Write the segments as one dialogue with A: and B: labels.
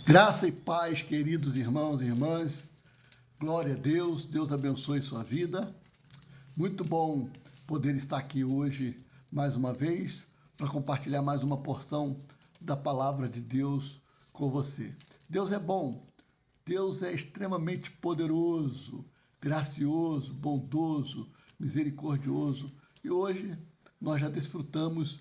A: Graça e paz, queridos irmãos e irmãs. Glória a Deus, Deus abençoe sua vida. Muito bom poder estar aqui hoje mais uma vez para compartilhar mais uma porção da palavra de Deus com você. Deus é bom, Deus é extremamente poderoso, gracioso, bondoso, misericordioso. E hoje nós já desfrutamos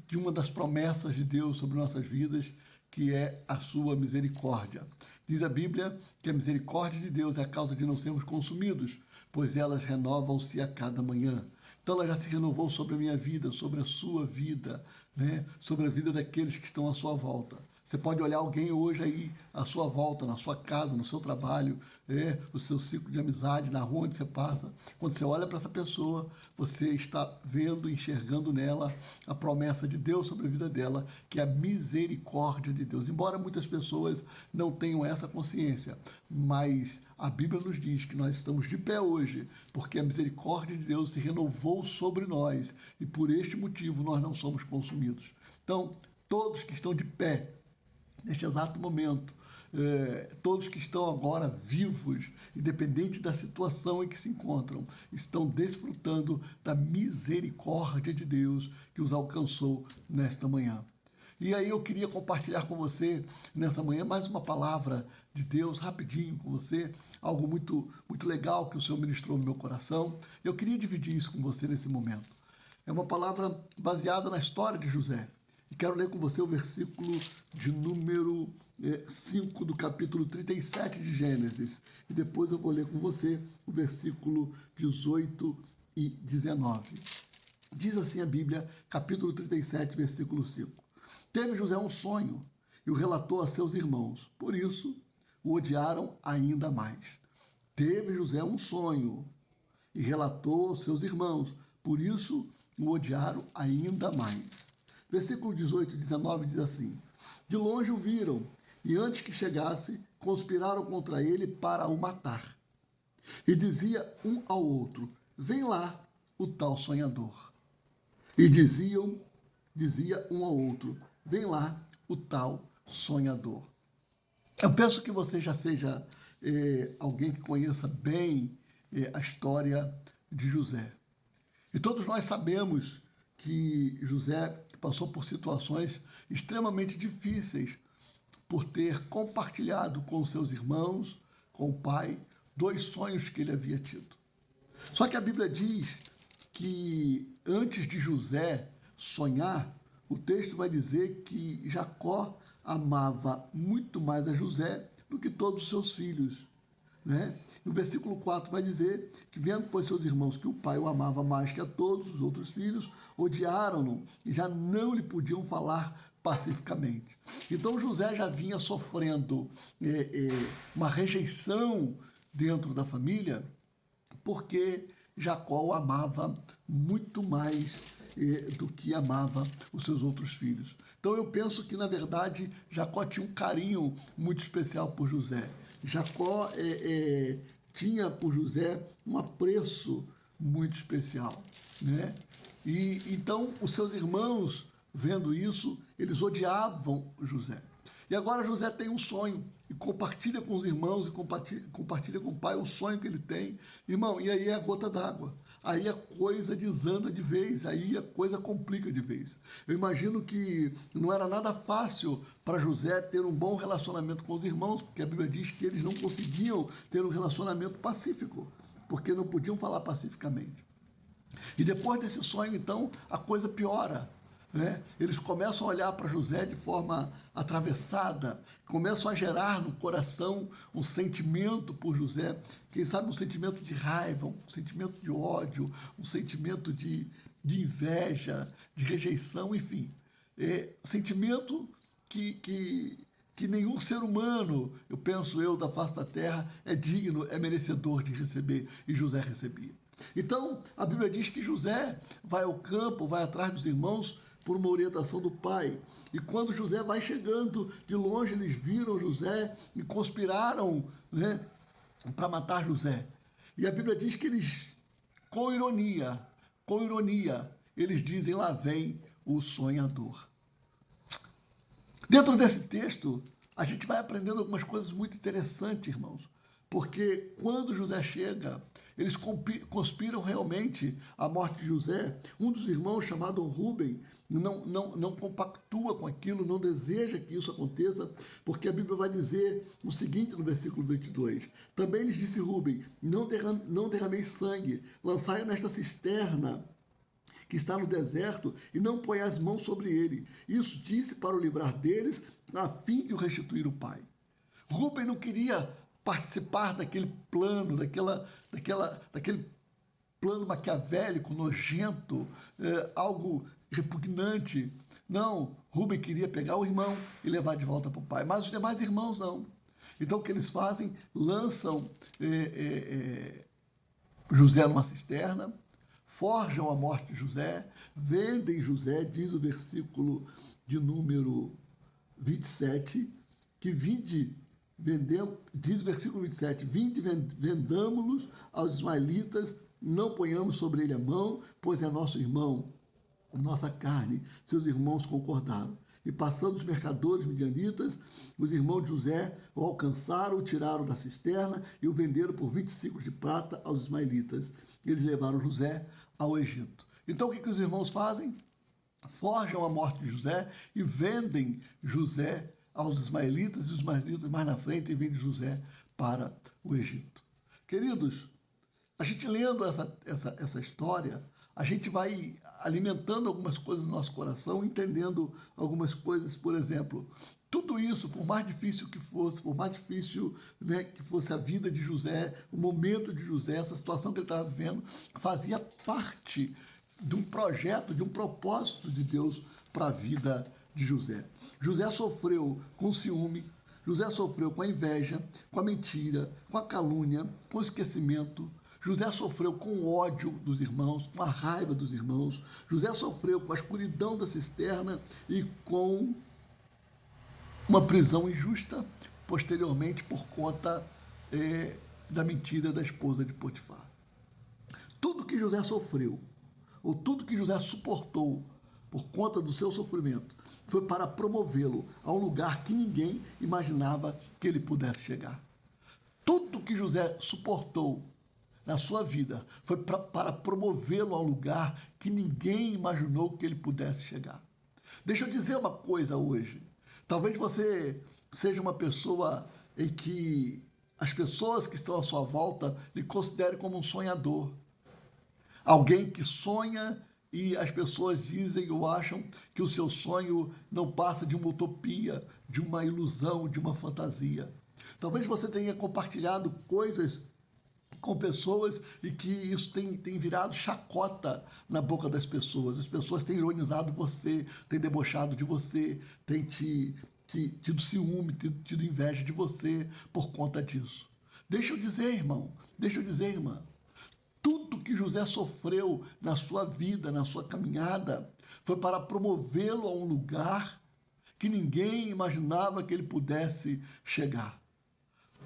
A: de uma das promessas de Deus sobre nossas vidas, que é a sua misericórdia. Diz a Bíblia que a misericórdia de Deus é a causa de não sermos consumidos, pois elas renovam-se a cada manhã. Então ela já se renovou sobre a minha vida, sobre a sua vida, né? Sobre a vida daqueles que estão à sua volta. Você pode olhar alguém hoje aí à sua volta, na sua casa, no seu trabalho, no seu ciclo de amizade, na rua onde você passa. Quando você olha para essa pessoa, você está vendo, enxergando nela a promessa de Deus sobre a vida dela, que é a misericórdia de Deus. Embora muitas pessoas não tenham essa consciência, mas a Bíblia nos diz que nós estamos de pé hoje, porque a misericórdia de Deus se renovou sobre nós e por este motivo nós não somos consumidos. Então, todos que estão de pé, neste exato momento, todos que estão agora vivos, independente da situação em que se encontram, estão desfrutando da misericórdia de Deus que os alcançou nesta manhã. E aí eu queria compartilhar com você nessa manhã mais uma palavra de Deus, rapidinho com você, algo muito, muito legal que o Senhor ministrou no meu coração. Eu queria dividir isso com você nesse momento. É uma palavra baseada na história de José. E quero ler com você o versículo de número 5 do capítulo 37 de Gênesis. E depois eu vou ler com você o versículo 18 e 19. Diz assim a Bíblia, capítulo 37, versículo 5. Teve José um sonho e o relatou a seus irmãos. Por isso, o odiaram ainda mais. Teve José um sonho e relatou aos seus irmãos. Por isso, o odiaram ainda mais. Versículo 18 e 19 diz assim: De longe o viram, e antes que chegasse, conspiraram contra ele para o matar. E dizia um ao outro: Vem lá o tal sonhador. E dizia um ao outro: Vem lá o tal sonhador. Eu penso que você já seja alguém que conheça bem a história de José. E todos nós sabemos que José passou por situações extremamente difíceis por ter compartilhado com seus irmãos, com o pai, 2 sonhos que ele havia tido. Só que a Bíblia diz que antes de José sonhar, o texto vai dizer que Jacó amava muito mais a José do que todos os seus filhos, né? No versículo 4 vai dizer que, vendo, pois, seus irmãos que o pai o amava mais que a todos os outros filhos, odiaram-no e já não lhe podiam falar pacificamente. Então José já vinha sofrendo uma rejeição dentro da família, porque Jacó o amava muito mais do que amava os seus outros filhos. Então eu penso que, na verdade, Jacó tinha um carinho muito especial por José. Jacó tinha por José um apreço muito especial, né? E então os seus irmãos, vendo isso, eles odiavam José. E agora José tem um sonho e compartilha com os irmãos e compartilha com o pai o sonho que ele tem. Irmão, e aí é a gota d'água. Aí a coisa desanda de vez, aí a coisa complica de vez. Eu imagino que não era nada fácil para José ter um bom relacionamento com os irmãos, porque a Bíblia diz que eles não conseguiam ter um relacionamento pacífico, porque não podiam falar pacificamente. E depois desse sonho, então, a coisa piora, né? Eles começam a olhar para José de forma atravessada, começam a gerar no coração um sentimento por José, quem sabe um sentimento de raiva, um sentimento de ódio, um sentimento de inveja, de rejeição, enfim. Sentimento que nenhum ser humano, eu penso da face da terra, é digno, é merecedor de receber, e José recebia. Então, a Bíblia diz que José vai ao campo, vai atrás dos irmãos, por uma orientação do pai. E quando José vai chegando, de longe eles viram José e conspiraram, né, para matar José. E a Bíblia diz que eles, com ironia, eles dizem: lá vem o sonhador. Dentro desse texto, a gente vai aprendendo algumas coisas muito interessantes, irmãos. Porque quando José chega, eles conspiram realmente a morte de José. Um dos irmãos, chamado Rubem, não compactua com aquilo, não deseja que isso aconteça, porque a Bíblia vai dizer o seguinte no versículo 22. Também lhes disse Rubem, não derramei sangue, lançai-o nesta cisterna que está no deserto, e não põe as mãos sobre ele. Isso disse para o livrar deles, a fim de o restituir o pai. Rubem não queria participar daquele plano, daquele plano maquiavélico, nojento, algo repugnante. Não, Rubem queria pegar o irmão e levar de volta para o pai, mas os demais irmãos não. Então o que eles fazem? Lançam José numa cisterna, forjam a morte de José, vendem José, diz o versículo de número 27, que diz o versículo 27, vendamos-los aos ismaelitas, não ponhamos sobre ele a mão, pois é nosso irmão, nossa carne. Seus irmãos concordaram. E passando os mercadores midianitas, os irmãos de José o alcançaram, o tiraram da cisterna e o venderam por 20 ciclos de prata aos ismaelitas. Eles levaram José ao Egito. Então o que os irmãos fazem? Forjam a morte de José e vendem José aos ismaelitas, e os ismaelitas mais na frente vendem José para o Egito. Queridos, a gente lendo essa história, a gente vai alimentando algumas coisas no nosso coração, entendendo algumas coisas. Por exemplo, tudo isso, por mais difícil que fosse, por mais difícil, né, que fosse a vida de José, o momento de José, essa situação que ele estava vivendo, fazia parte de um projeto, de um propósito de Deus para a vida de José. José sofreu com ciúme, José sofreu com a inveja, com a mentira, com a calúnia, com o esquecimento. José sofreu com o ódio dos irmãos, com a raiva dos irmãos. José sofreu com a escuridão da cisterna e com uma prisão injusta, posteriormente por conta da mentira da esposa de Potifar. Tudo que José sofreu, ou tudo que José suportou por conta do seu sofrimento, foi para promovê-lo a um lugar que ninguém imaginava que ele pudesse chegar. Tudo que José suportou na sua vida foi para promovê-lo a um lugar que ninguém imaginou que ele pudesse chegar. Deixa eu dizer uma coisa hoje. Talvez você seja uma pessoa em que as pessoas que estão à sua volta lhe considerem como um sonhador. Alguém que sonha e as pessoas dizem ou acham que o seu sonho não passa de uma utopia, de uma ilusão, de uma fantasia. Talvez você tenha compartilhado coisas com pessoas e que isso tem virado chacota na boca das pessoas. As pessoas têm ironizado você, têm debochado de você, têm tido ciúme, tido inveja de você por conta disso. Deixa eu dizer, irmão, irmã, tudo que José sofreu na sua vida, na sua caminhada, foi para promovê-lo a um lugar que ninguém imaginava que ele pudesse chegar.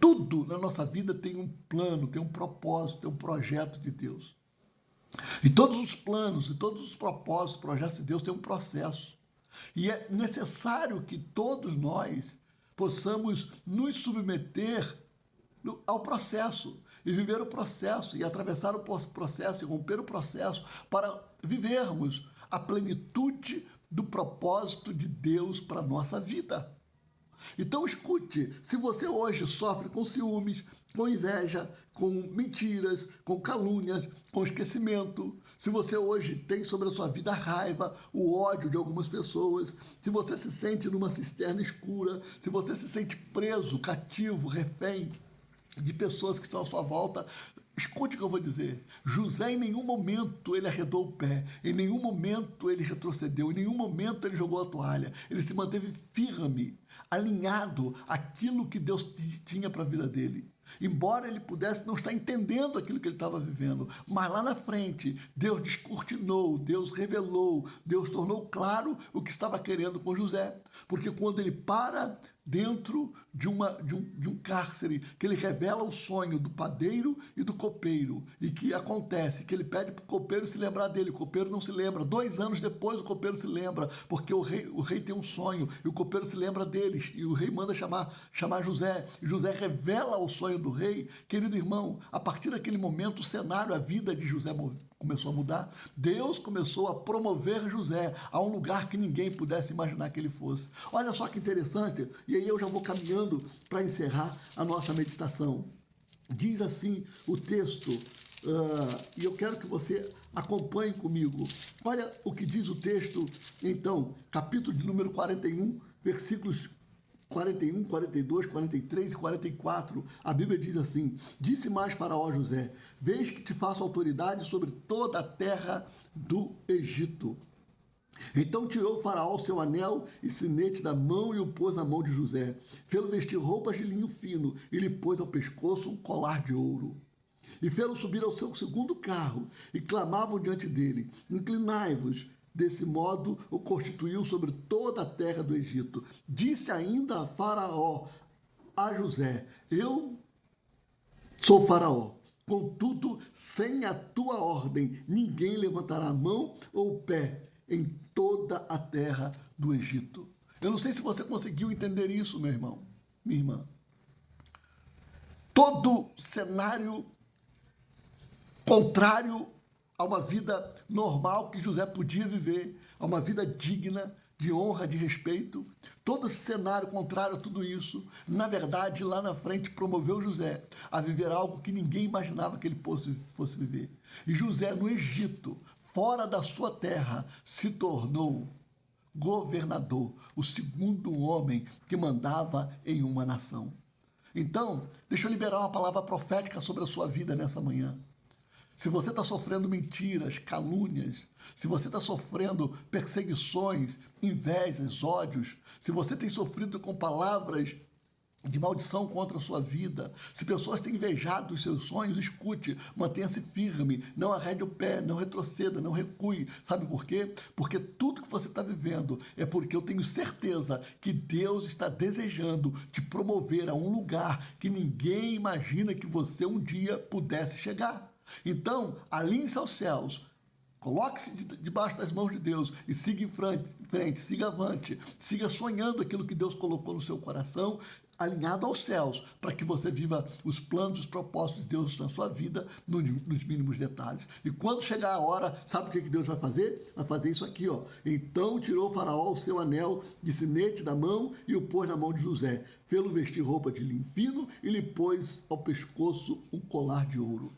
A: Tudo na nossa vida tem um plano, tem um propósito, tem um projeto de Deus. E todos os planos, e todos os propósitos, projetos de Deus têm um processo. E é necessário que todos nós possamos nos submeter ao processo, e viver o processo, e atravessar o processo, e romper o processo, para vivermos a plenitude do propósito de Deus para a nossa vida. Então escute, se você hoje sofre com ciúmes, com inveja, com mentiras, com calúnias, com esquecimento, se você hoje tem sobre a sua vida a raiva, o ódio de algumas pessoas, se você se sente numa cisterna escura, se você se sente preso, cativo, refém de pessoas que estão à sua volta, escute o que eu vou dizer. José em nenhum momento ele arredou o pé, em nenhum momento ele retrocedeu, em nenhum momento ele jogou a toalha. Ele se manteve firme, alinhado àquilo que Deus tinha para a vida dele. Embora ele pudesse não estar entendendo aquilo que ele estava vivendo, mas lá na frente, Deus descortinou, Deus revelou, Deus tornou claro o que estava querendo com José. Porque quando ele para dentro de um cárcere, que ele revela o sonho do padeiro e do copeiro, e que acontece, que ele pede para o copeiro se lembrar dele, o copeiro não se lembra, 2 anos depois o copeiro se lembra, porque o rei tem um sonho, e o copeiro se lembra dele, eles, e o rei manda chamar José, e José revela o sonho do rei. Querido irmão, a partir daquele momento o cenário, a vida de José começou a mudar. Deus começou a promover José a um lugar que ninguém pudesse imaginar que ele fosse. Olha só que interessante, e aí eu já vou caminhando para encerrar a nossa meditação. Diz assim o texto, e eu quero que você acompanhe comigo. Olha o que diz o texto, então, capítulo de número 41, versículos 41, 42, 43 e 44, a Bíblia diz assim: disse mais Faraó a José: vês que te faço autoridade sobre toda a terra do Egito. Então tirou Faraó seu anel e sinete da mão e o pôs na mão de José. Fê-lo vestir roupas de linho fino e lhe pôs ao pescoço um colar de ouro. E fê-lo subir ao seu segundo carro e clamavam diante dele: inclinai-vos. Desse modo o constituiu sobre toda a terra do Egito. Disse ainda a Faraó a José: eu sou Faraó. Contudo, sem a tua ordem, ninguém levantará a mão ou o pé em toda a terra do Egito. Eu não sei se você conseguiu entender isso, meu irmão, minha irmã. Todo cenário contrário a uma vida normal que José podia viver, a uma vida digna, de honra, de respeito. Todo cenário contrário a tudo isso, na verdade, lá na frente, promoveu José a viver algo que ninguém imaginava que ele fosse viver. E José, no Egito, fora da sua terra, se tornou governador, o segundo homem que mandava em uma nação. Então, deixa eu liberar uma palavra profética sobre a sua vida nessa manhã. Se você está sofrendo mentiras, calúnias, se você está sofrendo perseguições, invejas, ódios, se você tem sofrido com palavras de maldição contra a sua vida, se pessoas têm invejado os seus sonhos, escute, mantenha-se firme, não arrede o pé, não retroceda, não recue. Sabe por quê? Porque tudo que você está vivendo é porque eu tenho certeza que Deus está desejando te promover a um lugar que ninguém imagina que você um dia pudesse chegar. Então, alinhe-se aos céus, coloque-se debaixo das mãos de Deus e siga em frente, siga avante, siga sonhando aquilo que Deus colocou no seu coração, alinhado aos céus, para que você viva os planos, os propósitos de Deus na sua vida, nos mínimos detalhes. E quando chegar a hora, sabe o que Deus vai fazer? Vai fazer isso aqui, ó. Então tirou Faraó o seu anel de sinete da mão e o pôs na mão de José. Fê-lo vestir roupa de linho fino e lhe pôs ao pescoço um colar de ouro.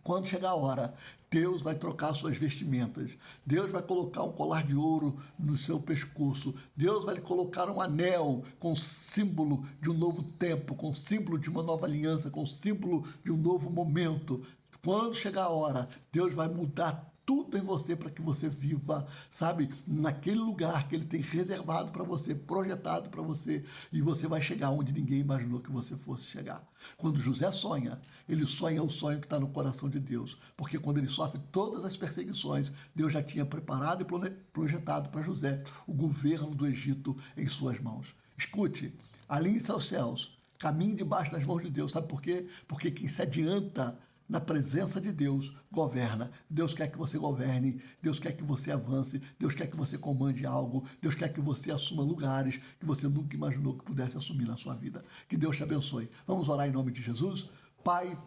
A: Quando chegar a hora, Deus vai trocar suas vestimentas. Deus vai colocar um colar de ouro no seu pescoço. Deus vai lhe colocar um anel com símbolo de um novo tempo, com símbolo de uma nova aliança, com símbolo de um novo momento. Quando chegar a hora, Deus vai mudar tudo em você para que você viva, sabe, naquele lugar que Ele tem reservado para você, projetado para você, e você vai chegar onde ninguém imaginou que você fosse chegar. Quando José sonha, ele sonha o sonho que está no coração de Deus, porque quando ele sofre todas as perseguições, Deus já tinha preparado e projetado para José o governo do Egito em suas mãos. Escute, alinhe-se aos céus, caminhe debaixo das mãos de Deus, sabe por quê? Porque quem se adianta na presença de Deus, governa. Deus quer que você governe, Deus quer que você avance, Deus quer que você comande algo, Deus quer que você assuma lugares que você nunca imaginou que pudesse assumir na sua vida. Que Deus te abençoe. Vamos orar em nome de Jesus? Pai,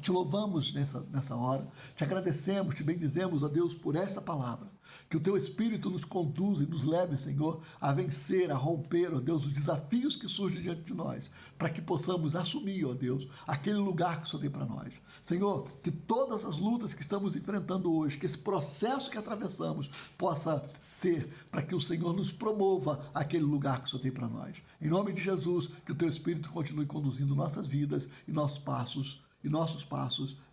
A: te louvamos nessa hora, te agradecemos, te bendizemos, ó Deus, por essa palavra. Que o Teu Espírito nos conduza e nos leve, Senhor, a vencer, a romper, ó Deus, os desafios que surgem diante de nós, para que possamos assumir, ó Deus, aquele lugar que o Senhor tem para nós. Senhor, que todas as lutas que estamos enfrentando hoje, que esse processo que atravessamos possa ser para que o Senhor nos promova aquele lugar que o Senhor tem para nós. Em nome de Jesus, que o Teu Espírito continue conduzindo nossas vidas e nossos passos,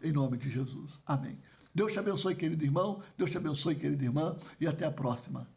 A: em nome de Jesus. Amém. Deus te abençoe, querido irmão, Deus te abençoe, querida irmã, e até a próxima.